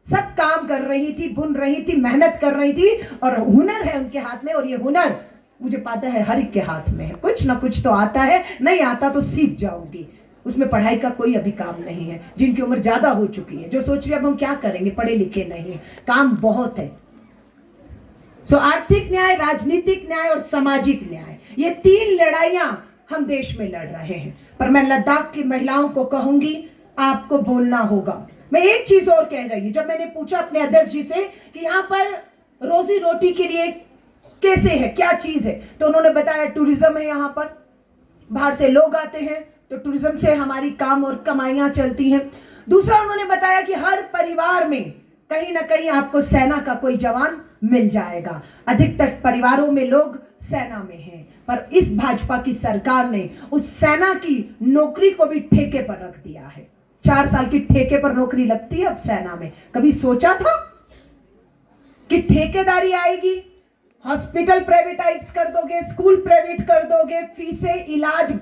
सब काम कर रही थी, बुन रही थी, मेहनत कर रही थी, और हुनर है उनके हाथ में। और ये हुनर मुझे पता है हर एक के हाथ में है, कुछ ना कुछ तो आता है, नहीं आता तो सीख जाओगी। उसमें पढ़ाई का कोई अभी काम नहीं है। जिनकी उम्र ज्यादा हो चुकी है, जो सोच रही है अब हम क्या करेंगे, पढ़े लिखे नहीं है, काम बहुत है। सो आर्थिक न्याय, राजनीतिक न्याय और सामाजिक न्याय, ये 3 लड़ाइयां हम देश में लड़ रहे हैं। पर मैं लद्दाख की महिलाओं को कहूंगी, आपको बोलना होगा। मैं एक चीज और कह रही हूं, जब मैंने पूछा अपने अध्यक्ष जी से कि यहाँ पर रोजी रोटी के लिए कैसे है, क्या चीज है, तो उन्होंने बताया टूरिज्म है। यहाँ पर बाहर से लोग आते हैं तो टूरिज्म से हमारी काम और कमाइयां चलती हैं। दूसरा उन्होंने बताया कि हर परिवार में कहीं ना कहीं आपको सेना का कोई जवान मिल जाएगा। अधिकतर परिवारों में लोग सेना में हैं, पर इस भाजपा की सरकार ने उस सेना की नौकरी को भी ठेके पर रख दिया है। 4 साल की ठेके पर नौकरी लगती है अब सेना में। कभी सोचा था कि ठेकेदारी आएगी? हॉस्पिटल प्राइवेटाइज कर दोगे, स्कूल प्राइवेट कर दोगे, फीसें, इलाज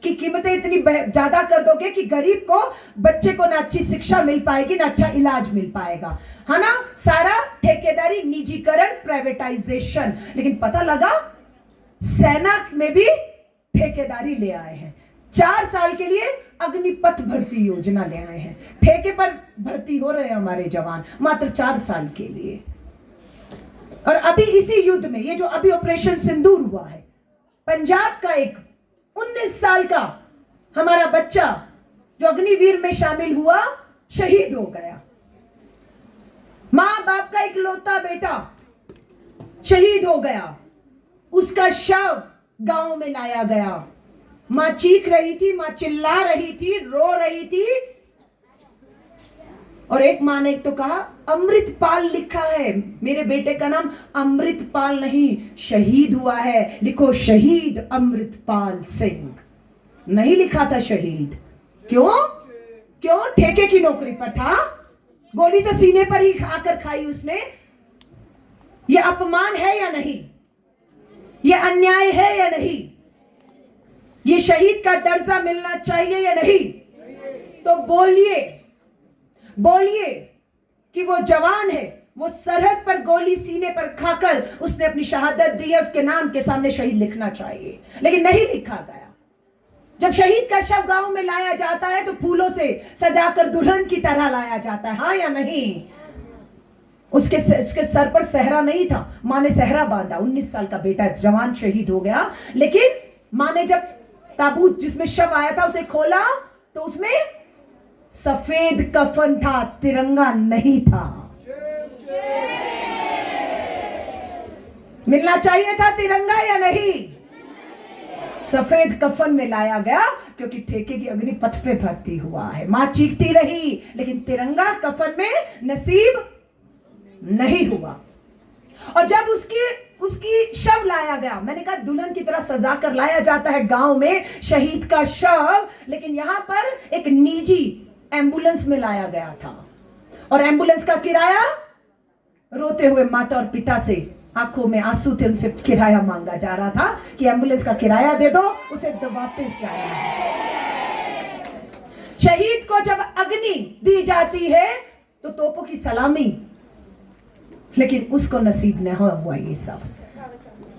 की कीमतें इतनी ज्यादा कर दोगे कि गरीब को, बच्चे को ना अच्छी शिक्षा मिल पाएगी, ना अच्छा इलाज मिल पाएगा, है ना? सारा ठेकेदारी, निजीकरण, प्राइवेटाइजेशन। लेकिन पता लगा सेना में भी ठेकेदारी ले आए हैं। 4 साल के लिए अग्निपथ भर्ती योजना ले आए हैं। ठेके पर भर्ती हो रहे हैं हमारे जवान, मात्र 4 साल के लिए। और अभी इसी युद्ध में, ये जो अभी ऑपरेशन सिंदूर हुआ है, पंजाब का एक 19 साल का हमारा बच्चा जो अग्निवीर में शामिल हुआ, शहीद हो गया। मां बाप का इकलौता बेटा शहीद हो गया। उसका शव गांव में लाया गया। मां चीख रही थी, मां चिल्ला रही थी, रो रही थी। और एक मां ने तो कहा अमृतपाल लिखा है, मेरे बेटे का नाम अमृतपाल नहीं, शहीद हुआ है, लिखो शहीद अमृतपाल सिंह। नहीं लिखा था शहीद। क्यों? क्यों? ठेके की नौकरी पर था। गोली तो सीने पर ही आकर खाई उसने। यह अपमान है या नहीं? यह अन्याय है या नहीं? ये शहीद का दर्जा मिलना चाहिए या नहीं? तो बोलिए, बोलिए कि वो जवान है, वो सरहद पर गोली सीने पर खाकर उसने अपनी शहादत दी है, उसके नाम के सामने शहीद लिखना चाहिए। लेकिन नहीं लिखा गया। जब शहीद का शव गांव में लाया जाता है तो फूलों से सजाकर दुल्हन की तरह लाया जाता है, हाँ या नहीं? उसके सर पर सेहरा नहीं था, मां ने सेहरा बांधा। 19 साल का बेटा जवान शहीद हो गया। लेकिन मां ने जब ताबूत जिसमें शव आया था उसे खोला तो उसमें सफेद कफन था, तिरंगा नहीं था। मिलना चाहिए था तिरंगा या नहीं? सफेद कफन में लाया गया क्योंकि ठेके की अग्नि पथ पे भर्ती हुआ है। मां चीखती रही लेकिन तिरंगा कफन में नसीब नहीं हुआ। और जब उसकी शव लाया गया, मैंने कहा दुल्हन की तरह सजा कर लाया जाता है गांव में शहीद का शव, लेकिन यहां पर एक निजी एम्बुलेंस में लाया गया था और एम्बुलेंस का किराया रोते हुए माता और पिता से आंखों में आंसू थे, उनसे किराया मांगा जा रहा था कि एम्बुलेंस का किराया दे दो, उसे तो वापस जाना है। शहीद को जब अग्नि दी जाती है तो तोपों की सलामी, लेकिन उसको नसीब न हुआ ये सब।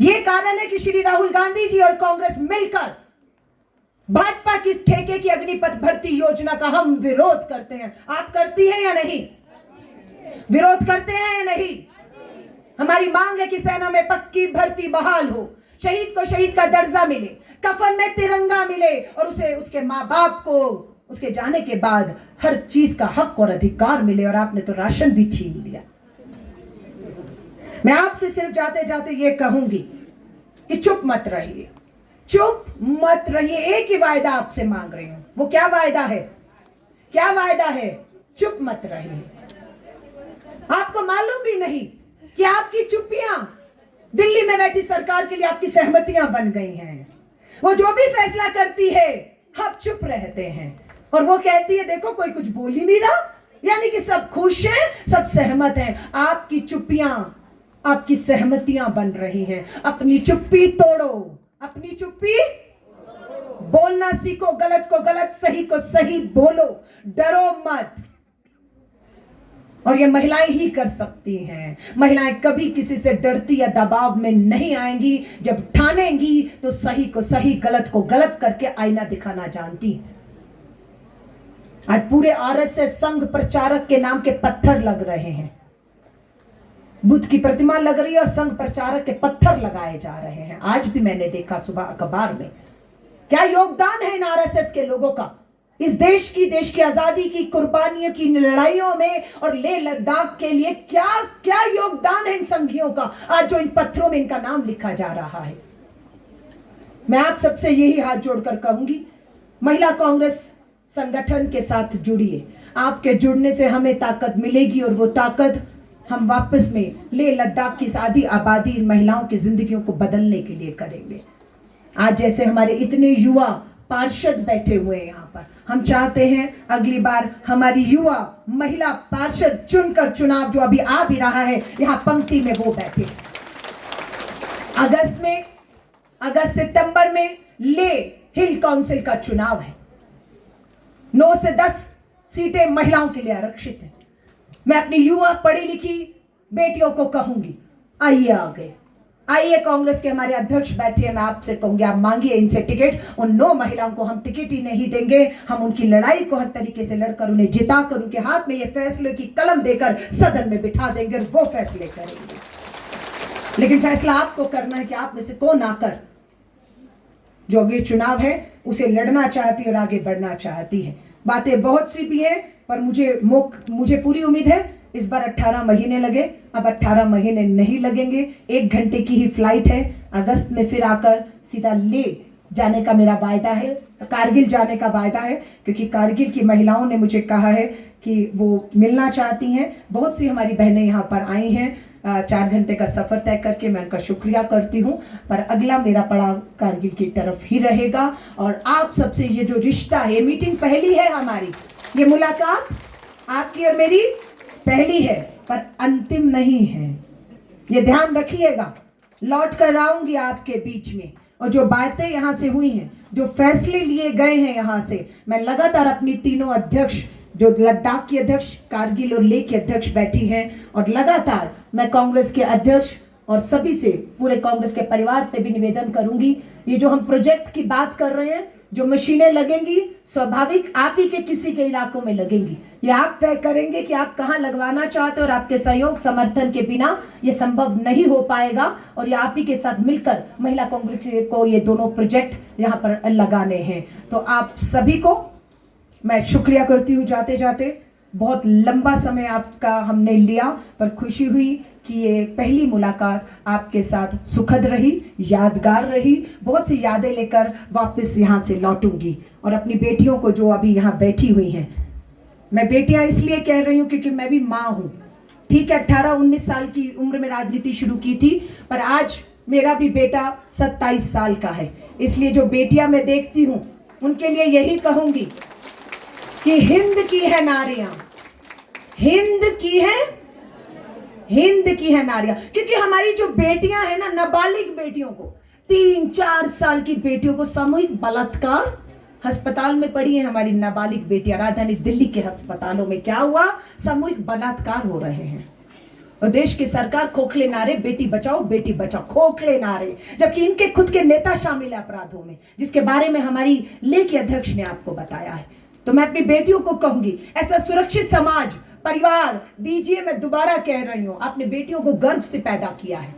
ये कारण है कि श्री राहुल गांधी जी और कांग्रेस मिलकर भाजपा की ठेके की अग्निपथ भर्ती योजना का हम विरोध करते हैं। आप करती हैं या नहीं? विरोध करते हैं या नहीं? हमारी मांग है कि सेना में पक्की भर्ती बहाल हो, शहीद को शहीद का दर्जा मिले, कफन में तिरंगा मिले और उसे उसके माँ बाप को उसके जाने के बाद हर चीज का हक और अधिकार मिले। और आपने तो राशन भी छीन लिया। मैं आपसे सिर्फ जाते जाते ये कहूंगी कि चुप मत रहिए, चुप मत रहिए। एक ही वायदा आपसे मांग रही हूं। वो क्या वायदा है? क्या वायदा है? चुप मत रहिए। आपको मालूम भी नहीं कि आपकी चुप्पियां दिल्ली में बैठी सरकार के लिए आपकी सहमतियां बन गई हैं। वो जो भी फैसला करती है आप चुप रहते हैं और वो कहती है देखो कोई कुछ बोल ही नहीं रहा, यानी कि सब खुश हैं, सब सहमत हैं। आपकी चुप्पियां आपकी सहमतियां बन रही हैं। अपनी चुप्पी तोड़ो, अपनी चुप्पी बोलना सीखो, गलत को गलत, सही को सही बोलो, डरो मत। और ये महिलाएं ही कर सकती हैं। महिलाएं कभी किसी से डरती या दबाव में नहीं आएंगी। जब ठानेंगी तो सही को सही, गलत को गलत करके आईना दिखाना जानती हैं। आज पूरे आरएसएस संघ प्रचारक के नाम के पत्थर लग रहे हैं। बुद्ध की प्रतिमा लग रही है और संघ प्रचारक के पत्थर लगाए जा रहे हैं। आज भी मैंने देखा सुबह अखबार में। क्या योगदान है इन आरएसएस के लोगों का इस देश की आजादी की कुर्बानियों की लड़ाइयों में और लेह लद्दाख के लिए? क्या क्या योगदान है इन संघियों का आज जो इन पत्थरों में इनका नाम लिखा जा रहा है? मैं आप सबसे यही हाथ जोड़कर कहूंगी, महिला कांग्रेस संगठन के साथ जुड़िए। आपके जुड़ने से हमें ताकत मिलेगी और वो ताकत हम वापस में लेह लद्दाख की सादी आबादी इन महिलाओं की जिंदगियों को बदलने के लिए करेंगे। आज जैसे हमारे इतने युवा पार्षद बैठे हुए हैं यहाँ पर, हम चाहते हैं अगली बार हमारी युवा महिला पार्षद चुनकर चुनाव जो अभी आ भी रहा है यहाँ पंक्ति में वो बैठे। अगस्त सितंबर में ले हिल काउंसिल का चुनाव है। 9 से 10 सीटें महिलाओं के लिए आरक्षित है। मैं अपनी युवा पढ़ी लिखी बेटियों को कहूंगी आइए आगे, आइए। कांग्रेस के हमारे अध्यक्ष बैठे हैं, मैं आपसे कहूंगी आप मांगिए इनसे टिकट। उन 9 महिलाओं को हम टिकट ही नहीं देंगे। हम उनकी लड़ाई को हर तरीके से लड़कर उन्हें जिताकर उनके हाथ में ये फैसले की कलम देकर सदन में बिठा देंगे और वो फैसले करेंगे। लेकिन फैसला आपको करना है कि आप में से कौन आकर जो अगले चुनाव है उसे लड़ना चाहती है और आगे बढ़ना चाहती है। बातें बहुत सी भी हैं पर मुझे पूरी उम्मीद है इस बार 18 महीने लगे, अब 18 महीने नहीं लगेंगे। 1 घंटे की ही फ्लाइट है। अगस्त में फिर आकर सीधा ले जाने का मेरा वायदा है, कारगिल जाने का वायदा है, क्योंकि कारगिल की महिलाओं ने मुझे कहा है कि वो मिलना चाहती हैं। बहुत सी हमारी बहनें यहाँ पर आई हैं 4 घंटे का सफ़र तय करके, मैं उनका शुक्रिया करती हूँ। पर अगला मेरा पड़ाव कारगिल की तरफ ही रहेगा। और आप सबसे ये जो रिश्ता है, ये मीटिंग पहली है हमारी, ये मुलाकात आपकी और मेरी पहली है पर अंतिम नहीं है, ये ध्यान रखिएगा। लौट कर आऊंगी आपके बीच में और जो बातें यहाँ से हुई हैं, जो फैसले लिए गए हैं यहाँ से, मैं लगातार अपनी तीनों अध्यक्ष, जो लद्दाख की अध्यक्ष, कारगिल और लेह की अध्यक्ष बैठी हैं, और लगातार मैं कांग्रेस के अध्यक्ष और सभी से, पूरे कांग्रेस के परिवार से भी निवेदन करूंगी, ये जो हम प्रोजेक्ट की बात कर रहे हैं, जो मशीनें लगेंगी स्वाभाविक आप ही के किसी के इलाकों में लगेंगी। ये आप तय करेंगे कि आप कहाँ लगवाना चाहते हो और आपके सहयोग समर्थन के बिना ये संभव नहीं हो पाएगा। और ये आप ही के साथ मिलकर महिला कांग्रेस को ये दोनों प्रोजेक्ट यहाँ पर लगाने हैं। तो आप सभी को मैं शुक्रिया करती हूँ। जाते जाते बहुत लंबा समय आपका हमने लिया, पर खुशी हुई कि ये पहली मुलाकात आपके साथ सुखद रही, यादगार रही। बहुत सी यादें लेकर वापस यहाँ से लौटूंगी और अपनी बेटियों को जो अभी यहाँ बैठी हुई हैं, मैं बेटियां इसलिए कह रही हूँ क्योंकि मैं भी माँ हूँ। ठीक है, 18-19 साल की उम्र में राजनीति शुरू की थी, पर आज मेरा भी बेटा 27 साल का है। इसलिए जो बेटियां मैं देखती हूँ उनके लिए यही कहूंगी कि हिंद की है नारियां, हिंद की है, हिंद की है नारियां। क्योंकि हमारी जो बेटियां हैं ना, नाबालिग बेटियों को, 3-4 साल की बेटियों को सामूहिक बलात्कार, अस्पताल में पड़ी है हमारी नाबालिग बेटियां। राजधानी दिल्ली के अस्पतालों में क्या हुआ, सामूहिक बलात्कार हो रहे हैं। और देश की सरकार खोखले नारे, बेटी बचाओ बेटी बचाओ, खोखले नारे, जबकि इनके खुद के नेता शामिल है अपराधों में, जिसके बारे में हमारी लेखी अध्यक्ष ने आपको बताया है। तो मैं अपनी बेटियों को कहूंगी, ऐसा सुरक्षित समाज, परिवार दीजिए। मैं दोबारा कह रही हूं, आपने बेटियों को गर्व से पैदा किया है,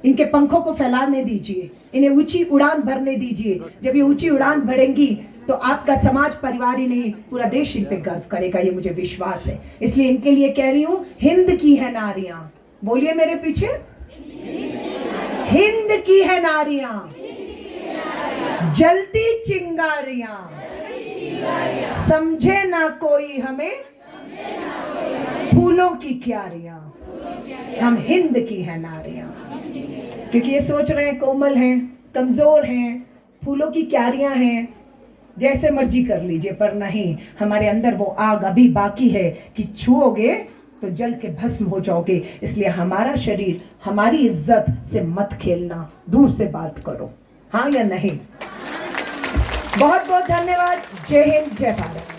इनके पंखों को फैलाने दीजिए, इन्हें ऊंची उड़ान भरने दीजिए। जब ये ऊंची उड़ान भरेंगी तो आपका समाज, परिवार ही नहीं, पूरा देश इन पे गर्व करेगा, ये मुझे विश्वास है। इसलिए इनके लिए कह रही हूं, हिंद की है नारियां। बोलिए मेरे पीछे, हिंद की है नारियां, जलती चिंगारियां, समझे ना कोई हमें फूलों की क्यारियां, हम हिंद की है नारियां। क्योंकि ये सोच रहे हैं कोमल हैं, कमजोर हैं, फूलों की क्यारियां हैं, जैसे मर्जी कर लीजिए, पर नहीं, हमारे अंदर वो आग अभी बाकी है कि छुओगे तो जल के भस्म हो जाओगे। इसलिए हमारा शरीर, हमारी इज्जत से मत खेलना, दूर से बात करो, हाँ या नहीं। बहुत बहुत धन्यवाद। जय हिंद, जय भारत।